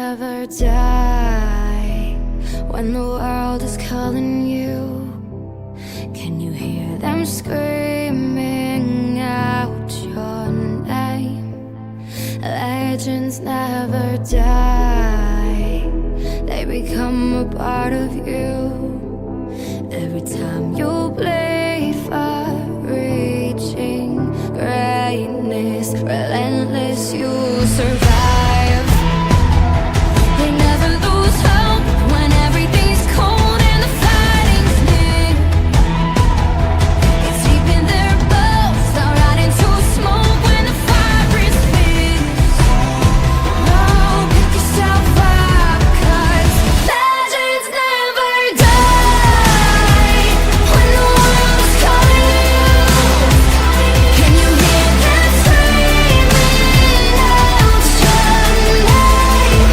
never die. When the world is calling you, can you hear them screaming out your name? Legends never die, they become a part of you. Every time you bleed for reaching greatness, relentless, you survive. They never lose hope when everything's cold and the fighting's near. It's deep in their bones, they'll ride into smoke when the fire is fierce. Oh, pick yourself up, 'cause legends never die. When the world's calling you, can you hear them screaming out your name?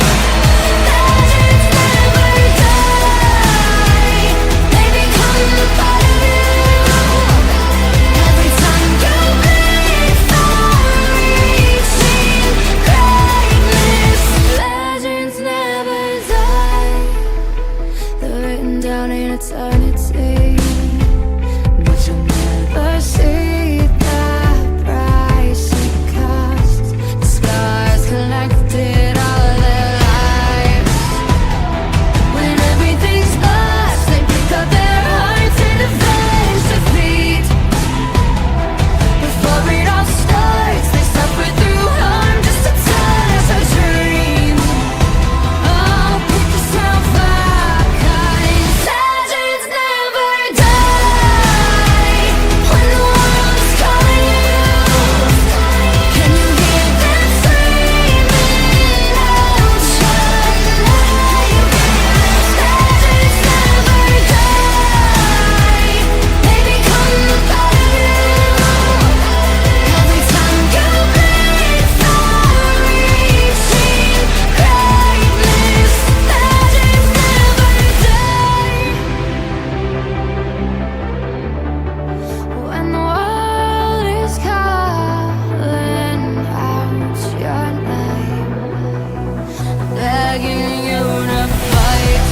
Legends never die, they become a part of you. Every time you bleed for reaching greatness, legends never die. They're written down in eternity, but you'll never see the price it costs. The scars collected all their lives. When everything's lost, they pick up their hearts and avenge defeat. Before it all starts, they suffer through harm just to tell us a dream. Oh, pick yourself up, 'cause legends never die. When the world's calling you, can you hear them screaming out your name? Legends never die, they become a part of you. Every time you bleed for reaching greatness, legends never die. When the world is calling out your name, begging you to fight.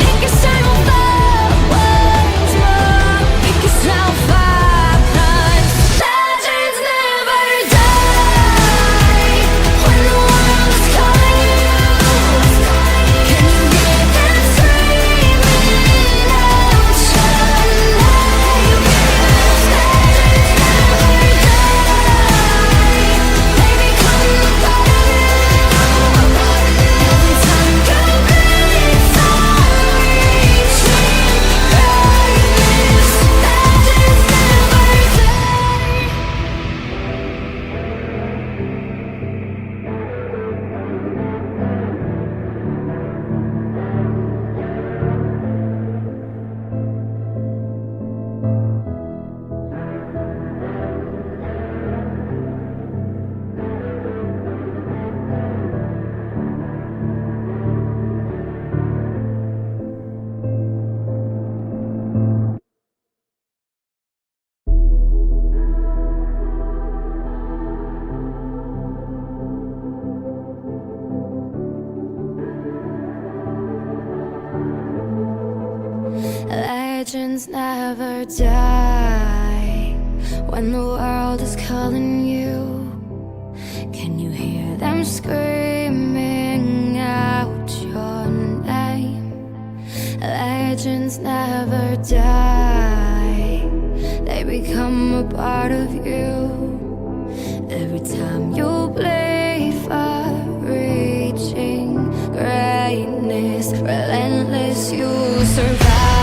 Pick yourself up, pick yourself up, 'cause legends never die. When the world's calling you, can you hear them screaming out your name? Legends never die, they become a part of you. Every time you bleed for reaching greatness, legends never die. Legends never die. When the world is calling you, can you hear them screaming out your name? Legends never die, they become a part of you. Every time you bleed for reaching greatness, relentless, you survive.